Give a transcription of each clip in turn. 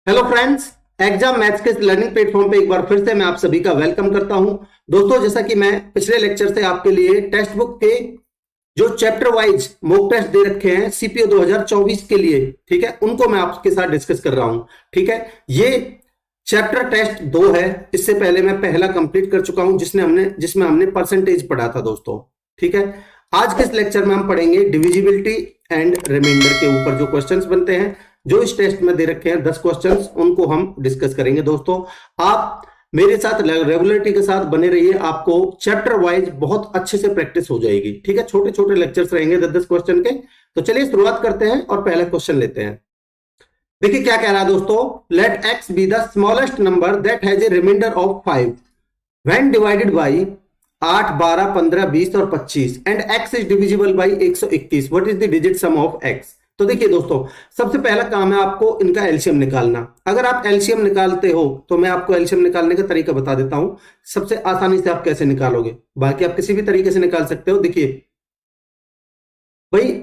Hello friends, exam maths के learning platform पे एक बार फिर से मैं आप सभी का वेलकम करता हूं। दोस्तों, जैसा कि मैं पिछले लेक्चर से आपके लिए टेक्स्ट बुक के जो चैप्टर वाइज मॉक टेस्ट दे रखे हैं सीपीओ 2024 के लिए, ठीक है, उनको मैं आपके साथ डिस्कस कर रहा हूं। ठीक है, ये चैप्टर टेस्ट 2 है। इससे पहले मैं पहला कंप्लीट कर चुका हूं जिसमें हमने परसेंटेज पढ़ा था दोस्तों। ठीक है, आज के इस लेक्चर में हम पढ़ेंगे डिविजिबिलिटी एंड रिमाइंडर के ऊपर जो क्वेश्चंस बनते हैं, जो इस टेस्ट में दे रखे हैं 10 क्वेश्चंस, उनको हम डिस्कस करेंगे। दोस्तों, आप मेरे साथ रेगुलरिटी के साथ बने रहिए, आपको चैप्टर वाइज बहुत अच्छे से प्रैक्टिस हो जाएगी। ठीक है, छोटे छोटे लेक्चर्स रहेंगे 10-10 क्वेश्चन के। तो चलिए शुरुआत करते हैं और पहला क्वेश्चन लेते हैं। देखिए क्या कह रहा है दोस्तों, let x be the smallest number that has a remainder of 5 when divided by 8, 12, 15, 20 और 25 and x is divisible by 121। What is the digit sum of x। तो देखिए दोस्तों, सबसे पहला काम है आपको इनका एलसीएम निकालना। अगर आप एलसीएम निकालते हो तो मैं आपको एलसीएम निकालने का तरीका बता देता हूं, सबसे आसानी से आप कैसे निकालोगे। बाकी आप किसी भी तरीके से निकाल सकते हो। देखिए भाई,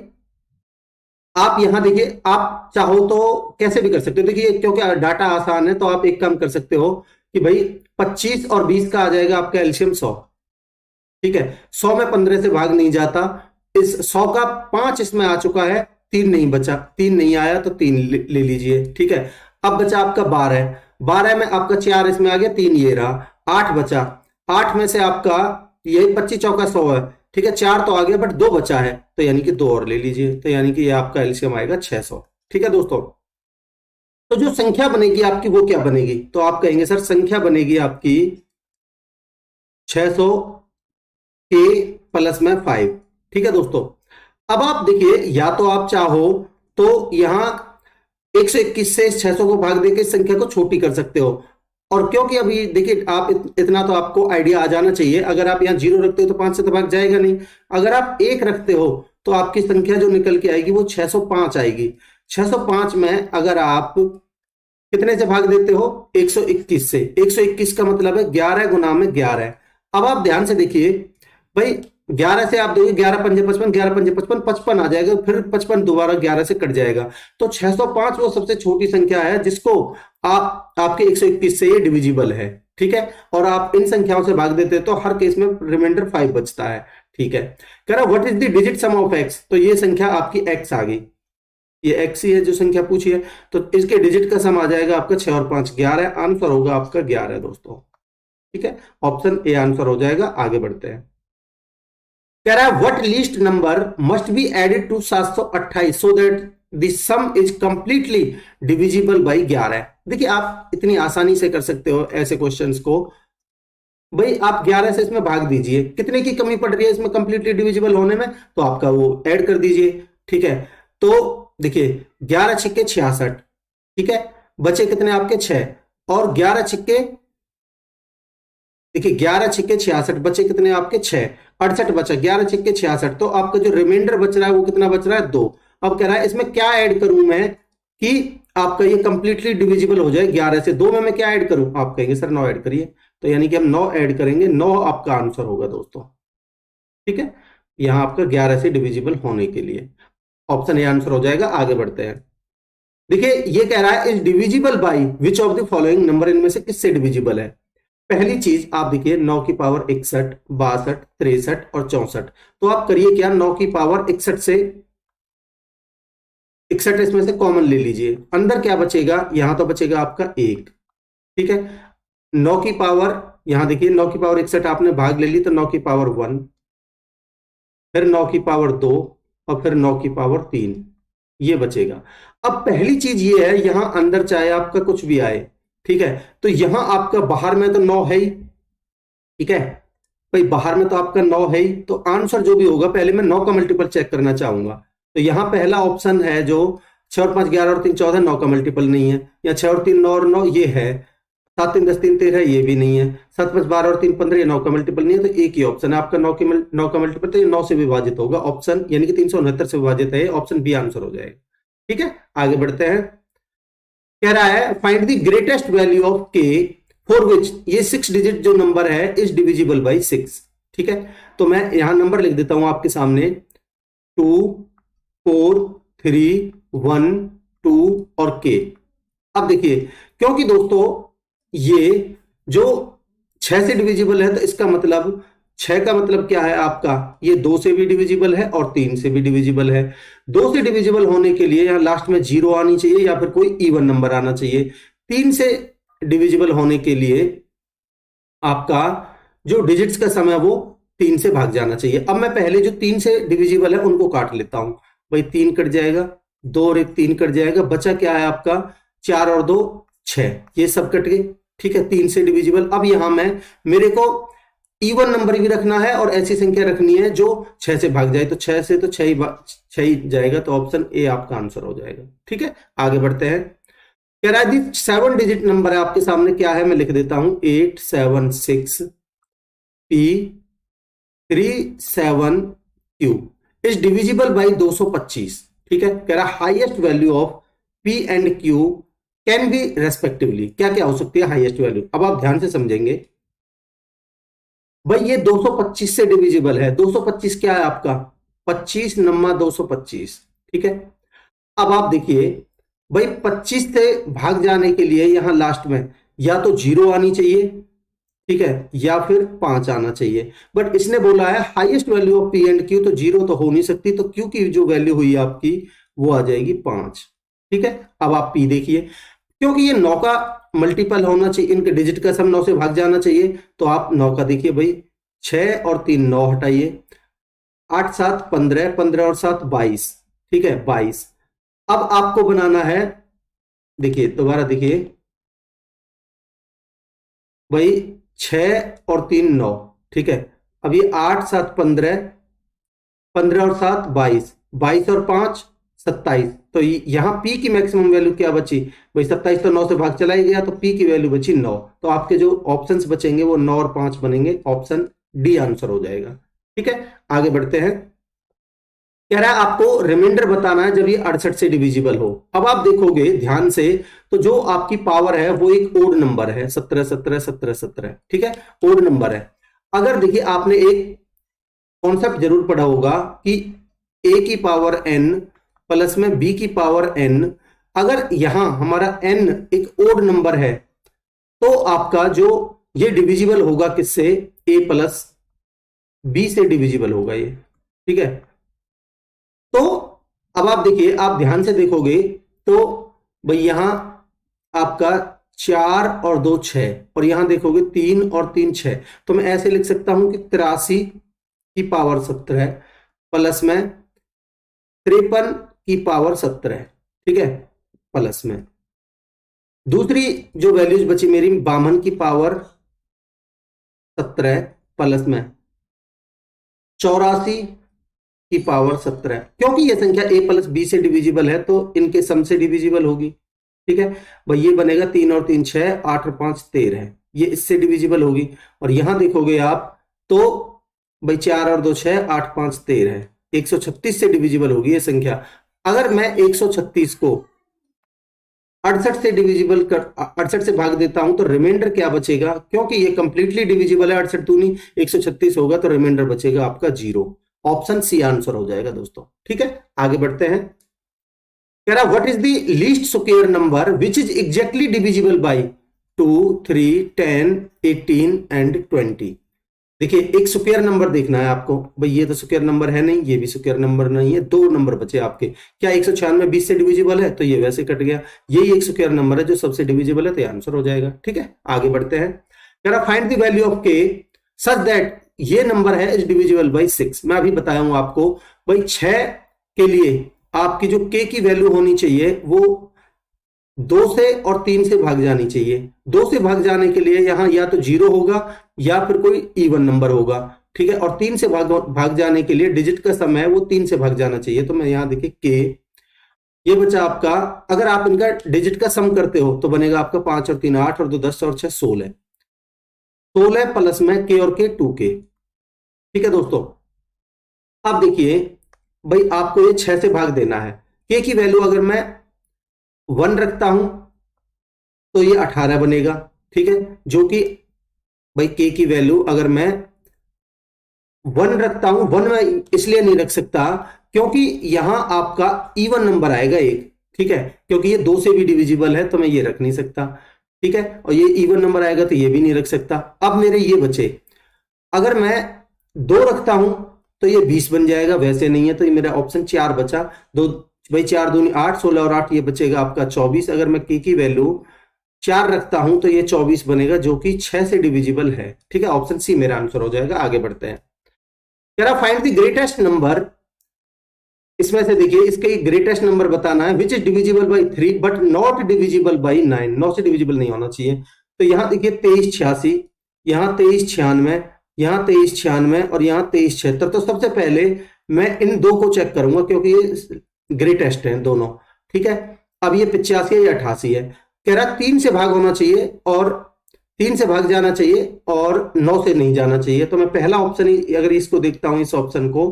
आप यहां देखिए, आप चाहो तो कैसे भी कर सकते हो। देखिए, क्योंकि डाटा आसान है तो आप एक काम कर सकते हो कि भाई 25 और 20 का आ जाएगा आपका एलसीएम 100। ठीक है, 100 में 15 से भाग नहीं जाता। इस 100 का 5 इसमें आ चुका है, 3 नहीं बचा, 3 नहीं आया तो 3 ले लीजिए। ठीक है, अब बचा आपका 12। 12 में आपका 4 इसमें आ गया, 3 ये रहा, 8 बचा। 8 में से आपका ये 25 चौका 100 है। ठीक है, 4 तो आ गया बट 2 बचा है, तो यानी कि 2 और ले लीजिए। तो यानी कि ये आपका एलसीएम आएगा 600। ठीक है दोस्तों, तो जो संख्या बनेगी आपकी वो क्या बनेगी, तो आप कहेंगे सर संख्या बनेगी आपकी 600 के प्लस में 5। ठीक है दोस्तों, अब आप देखिए, या तो आप चाहो तो यहां 121 से 600 को भाग देकर संख्या को छोटी कर सकते हो। और क्योंकि अभी देखिए, आप इतना तो आपको आइडिया आ जाना चाहिए, अगर आप यहां 0 रखते हो तो 5 से तो भाग जाएगा नहीं। अगर आप 1 रखते हो तो आपकी संख्या जो निकल के आएगी वो 605 आएगी। 605 में अगर आप कितने से भाग देते हो, 121 से। 121 का मतलब है 11 गुना में 11। अब आप ध्यान से देखिए भाई, 11 से आप देखिए 11 पंजे 55, 11 पंजे 55, 55 आ जाएगा, फिर 55 दोबारा 11 से कट जाएगा। तो 605 वो सबसे छोटी संख्या है जिसको आपके 121 से ये डिविजिबल है। ठीक है, और आप इन संख्याओं से भाग देते हैं तो हर केस में रिमाइंडर 5 बचता है। ठीक है, कह रहा what is the digit sum of x। तो ये संख्या आपकी x आ गई, ये x ही है जो संख्या पूछी है, तो इसके डिजिट का सम आ जाएगा आपका 6 और 5 11। आंसर होगा आपका 11 दोस्तों। ठीक है, ऑप्शन ए आंसर हो जाएगा। आगे बढ़ते हैं। कह रहा है what least number must be added to 728 so that the sum is completely divisible by 11। देखिए, आप इतनी आसानी से कर सकते हो ऐसे क्वेश्चंस को। भाई आप 11 से इसमें भाग दीजिए, कितने की कमी पड़ रही है इसमें कंप्लीटली डिविजिबल होने में, तो आपका वो ऐड कर दीजिए। ठीक है, तो देखिए 11 छिक्के 66। ठीक है, बचे कितने आपके 6, और 11 छिक्के, देखिए 11 छिक्के 66, बचे कितने आपके 6, 68 बचा। 11 छिक्के 66, तो आपका जो रिमाइंडर बच रहा है वो कितना बच रहा है, 2। अब कह रहा है इसमें क्या ऐड करूं मैं कि आपका ये कंप्लीटली डिविजिबल हो जाए। 11 से 2 में मैं क्या ऐड करूं, आप कहेंगे सर 9 ऐड करिए, तो यानी कि हम 9 ऐड करेंगे। 9 आपका आंसर होगा दोस्तों। ठीक है, यहां आपका 11 से डिविजिबल होने के लिए ऑप्शन ए आंसर हो जाएगा। आगे बढ़ते हैं। देखिए ये कह रहा है is divisible by which of the following number, इनमें से किससे डिविजिबल है। पहली चीज आप देखिए 9 की पावर 61, 62, 63 और 64। तो आप करिए क्या, 9 की पावर 61 से 61 इसमें से कॉमन ले लीजिए, अंदर क्या बचेगा, यहां तो बचेगा आपका 1। ठीक है, 9 की पावर, यहां देखिए 9 की पावर 61 आपने भाग ले ली तो 9 की पावर 1, फिर 9 की पावर 2 और फिर 9 की पावर 3, ये बचेगा। अब पहली चीज ये है, यहां अंदर चाहे आपका कुछ भी आए, ठीक है, तो यहां आपका बाहर में तो 9 है ही। ठीक है भाई, बाहर में तो आपका 9 है ही, तो आंसर जो भी होगा, पहले मैं 9 का मल्टीपल चेक करना चाहूंगा। तो यहां पहला ऑप्शन है जो 6 और 5 11 और 3 14, 9 का मल्टीपल नहीं है। या 6 और 3 9 और 9 ये है, 7 3 10 3 13 ये भी नहीं है, 7 5 12 और 3 15 ये 9 का मल्टीपल नहीं है। तो एक ही ऑप्शन है आपका 9 का मल्टीपल, तो ये 9 से विभाजित होगा ऑप्शन, यानी कि 369 से विभाजित है, ऑप्शन बी आंसर हो जाएगा। ठीक है, आगे बढ़ते हैं। कह रहा है find the greatest value of के फॉर विच, ये 6 डिजिट जो नंबर है इज डिविजिबल बाई 6। ठीक है, तो मैं यहां नंबर लिख देता हूं आपके सामने, 2 4 3 1 2 और के। अब देखिए, क्योंकि दोस्तों ये जो 6 से डिविजिबल है, तो इसका मतलब 6 का मतलब क्या है आपका, ये 2 से भी डिविजिबल है और 3 से भी डिविजिबल है। 2 से डिविजिबल होने के लिए यहां लास्ट में 0 आनी चाहिए या फिर कोई इवन नंबर आना चाहिए। 3 से डिविजिबल होने के लिए आपका जो डिजिट्स का समय वो 3 से भाग जाना चाहिए। अब मैं पहले जो 3 से डिविजिबल है उनको काट लेता हूं। भाई 3 कट जाएगा, 2 और 1 3 कट जाएगा, बचा क्या है आपका 4 और 2 6, ये सब कट गए। ठीक है, 3 से डिविजिबल। अब यहां मैं मेरे को इवन नंबर भी रखना है और ऐसी संख्या रखनी है जो 6 से भाग जाए, तो 6 से तो 6 ही जाएगा, तो ऑप्शन ए आपका आंसर हो जाएगा। ठीक है, आगे बढ़ते हैं। कह रहा है 7 डिजिट नंबर है आपके सामने, क्या है मैं लिख देता हूं 876 P 37Q is divisible by 225। ठीक है, कह रहा highest value of P and Q can be respectively. क्या क्या हो सकती है हाईएस्ट वैल्यू, अब आप ध्यान से समझेंगे। भाई ये 225 से डिविजिबल है, 225 क्या है आपका 25 नम्मा 225। ठीक है, अब आप देखिए भाई 25 से भाग जाने के लिए यहां लास्ट में या तो 0 आनी चाहिए, ठीक है, या फिर 5 आना चाहिए। बट इसने बोला है highest value of P and Q, तो 0 तो हो नहीं सकती, तो क्यू की जो वैल्यू हुई आपकी वो आ जाएगी 5। ठीक है, अब आप पी देखिए, क्योंकि ये 9 का मल्टीपल होना चाहिए, इनके डिजिट का सम 9 से भाग जाना चाहिए, तो आप 9 का देखिए भाई 6 और 3 9 हटाइए, 8 7 15, 15 और 7 22। ठीक है 22। अब आपको बनाना है, देखिए दोबारा देखिए भाई 6 और 3 9। ठीक है, अब ये 8 7 15, 15 और 7 22, 22 और 5 27, तो यहां पी की मैक्सिमम वैल्यू क्या बची भाई 27, तो 9 से भाग चला ही गया, तो पी की वैल्यू बची 9। तो आपके जो ऑप्शंस बचेंगे वो 9 और 5 बनेंगे, ऑप्शन डी आंसर हो जाएगा। ठीक है, आगे बढ़ते हैं। कह रहा है आपको रिमाइंडर बताना है जब ये 68 से डिविजिबल हो। अब आप देखोगे ध्यान से, तो जो आपकी पावर है वो एक ओड नंबर है, 17 17 17 17। ठीक है, ओड नंबर है। अगर देखिए आपने एक कॉन्सेप्ट जरूर पढ़ा होगा कि a की पावर n प्लस में b की पावर n, अगर यहां हमारा n एक ओड नंबर है तो आपका जो ये डिविजिबल होगा किससे, a प्लस b से डिविजिबल होगा ये। ठीक है, तो अब आप देखिए, आप ध्यान से देखोगे तो भाई यहां आपका 4 और 2 6, और यहां देखोगे 3 और 3 6, तो मैं ऐसे लिख सकता हूं कि 83 की पावर 17 प्लस में 53 की पावर 17। ठीक है, प्लस में दूसरी जो वैल्यूज बची मेरी 52 की पावर 17 प्लस में 84 की पावर 17, क्योंकि ये संख्या a प्लस बी से डिविजिबल है तो इनके सम से डिविजिबल होगी। ठीक है भाई, ये बनेगा 3 और 3 6, 8 और 5 13, ये इससे डिविजिबल होगी। और यहां देखोगे आप तो भाई 4 और 2 6, 8 5 13, 136 से डिविजिबल होगी ये संख्या। अगर मैं 136 को 68 से डिविजिबल कर 68 से भाग देता हूं तो रिमाइंडर क्या बचेगा, क्योंकि ये कंप्लीटली डिविजिबल है, 68 दूनी 136 होगा, तो रिमाइंडर बचेगा आपका 0। ऑप्शन सी आंसर हो जाएगा दोस्तों। ठीक है, आगे बढ़ते हैं। कह रहा what is the least square number which is exactly divisible by 2 3 10 18 and 20। देखिए एक स्क्वायर नंबर देखना है आपको, भाई ये तो स्क्वायर नंबर है नहीं, ये भी स्क्वायर नंबर नहीं है, 2 नंबर बचे आपके। क्या 196 20 से डिविजिबल है, तो ये वैसे कट गया, यही एक स्क्वायर नंबर है जो सबसे डिविजिबल है, तो ये आंसर हो जाएगा। ठीक है, आगे बढ़ते हैं। कह रहा फाइंड द वैल्यू ऑफ के सच दैट ये नंबर है इज डिविजिबल बाई 6। मैं अभी बताया हूं आपको, भाई 6 के लिए आपकी जो के की वैल्यू होनी चाहिए वो 2 से और 3 से भाग जानी चाहिए। 2 से भाग जाने के लिए यहां या तो 0 होगा या फिर कोई इवन नंबर होगा। ठीक है, और 3 से भाग जाने के लिए डिजिट का समय है वो 3 से भाग जाना चाहिए। तो मैं यहां देखिए के, ये बचा आपका, अगर आप इनका डिजिट का सम करते हो तो बनेगा आपका 5 और 3 8 और 2 10 और 6 16, 16 प्लस में के और के 2 के। ठीक है दोस्तों, अब देखिए भाई आपको ये 6 से भाग देना है। के की वैल्यू अगर मैं 1 रखता हूं तो ये 18 बनेगा। ठीक है, जो कि भाई के की वैल्यू अगर मैं 1 रखता हूं, 1 मैं इसलिए नहीं रख सकता क्योंकि यहां आपका इवन नंबर आएगा एक, ठीक है, क्योंकि ये 2 से भी डिविजिबल है तो मैं ये रख नहीं सकता, ठीक है, और ये इवन नंबर आएगा तो ये भी नहीं रख सकता। अब मेरे ये बचे, अगर मैं 2 रखता हूं तो ये 20 बन जाएगा, वैसे नहीं है तो ये मेरा ऑप्शन 4 बचा। दो भाई 4 दूनी 8, 16 और 8 ये बचेगा आपका 24। अगर मैं की वैल्यू 4 रखता हूं तो ये 24 बनेगा, जो कि 6 से डिविजिबल है, ठीक है, ऑप्शन सी मेरा आंसर हो जाएगा। आगे बढ़ते हैं, कह रहा फाइंड द ग्रेटेस्ट नंबर, इसमें से देखिए इसके ग्रेटेस्ट नंबर बताना है, which is divisible by 3 but not divisible by 9, 9 से डिविजिबल नहीं होना चाहिए। तो यहां देखिए 2386, यहां 2396, यहां 2396 और यहां 2376। तो सबसे पहले मैं इन दो को चेक करूंगा क्योंकि ये ग्रेटेस्ट हैं दोनों, ठीक है। अब ये 85 है या 88 है, कह रहा 3 से भाग होना चाहिए और 3 से भाग जाना चाहिए और 9 से नहीं जाना चाहिए। तो मैं पहला ऑप्शन ही अगर इसको देखता हूं, इस ऑप्शन को,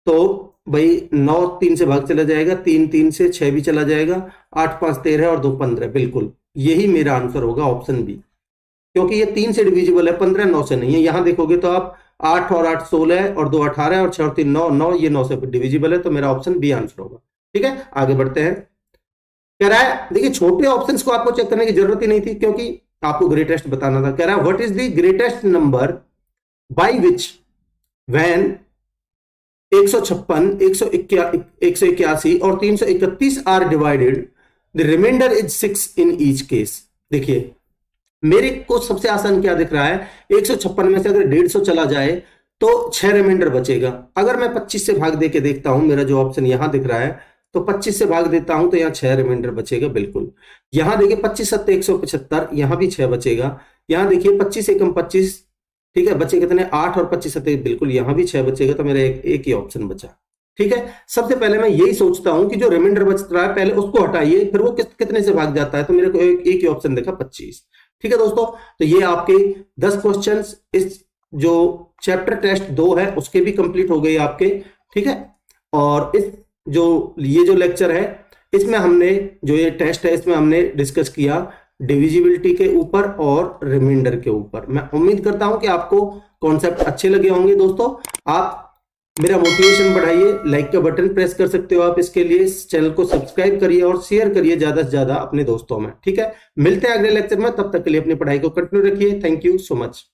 तो भाई 9 3 से भाग चला जाएगा, 3 3 से 6 भी चला जाएगा, 8 5 13 और 2 15, बिल्कुल यही मेरा आंसर होगा, ऑप्शन बी, क्योंकि ये 3 से डिविजिबल है, 15 9 से नहीं है। यहां देखोगे तो आप 8 और 8 16 और 2 18 और 6 और 3 9, 9 ये 9 से डिविजिबल है, तो मेरा ऑप्शन बी आंसर होगा, ठीक है। आगे बढ़ते हैं, कह रहा है देखिए छोटे ऑप्शंस को आपको चेक करने की जरूरत ही नहीं थी क्योंकि आपको ग्रेटेस्ट बताना था। कह रहा है what is the greatest number by which when 156, 181 और 331 are divided, the remainder is 6 in each case. देखिए मेरे को सबसे आसान क्या दिख रहा है, 156 में से अगर 150 चला जाए तो 6 रिमाइंडर बचेगा। अगर मैं 25 से भाग दे के देखता हूं, मेरा जो ऑप्शन यहां दिख रहा है, तो 25 से भाग देता हूं तो यहां 6 रिमाइंडर बचेगा, बिल्कुल। यहां देखिए 25 7 175, यहां भी 6 बचेगा। यहां देखिए 25 एकम 25, ठीक है, बचे कितने 8 और 25 7, बिल्कुल यहां भी 6 बचेगा, तो मेरा एक ही ऑप्शन बचा, ठीक है। सबसे पहले मैं यही सोचता हूं कि जो रिमाइंडर बच रहा है पहले उसको हटाइए, फिर वो कितने से भाग जाता है, तो मेरे को एक ही ऑप्शन देखा 25, ठीक है दोस्तों। तो ये आपके 10 क्वेश्चंस इस जो चैप्टर टेस्ट 2 है उसके भी कंप्लीट हो गए आपके, ठीक है। और इस जो ये जो लेक्चर है इसमें हमने जो ये टेस्ट है इसमें हमने डिस्कस किया डिविजिबिलिटी के ऊपर और रिमाइंडर के ऊपर। मैं उम्मीद करता हूं कि आपको कॉन्सेप्ट अच्छे लगे होंगे दोस्तों। आप मेरा मोटिवेशन बढ़ाइए, लाइक का बटन प्रेस कर सकते हो आप, इसके लिए इस चैनल को सब्सक्राइब करिए और शेयर करिए ज्यादा से ज्यादा अपने दोस्तों में, ठीक है। मिलते हैं अगले लेक्चर में, तब तक के लिए अपनी पढ़ाई को कंटिन्यू रखिए। Thank you so much.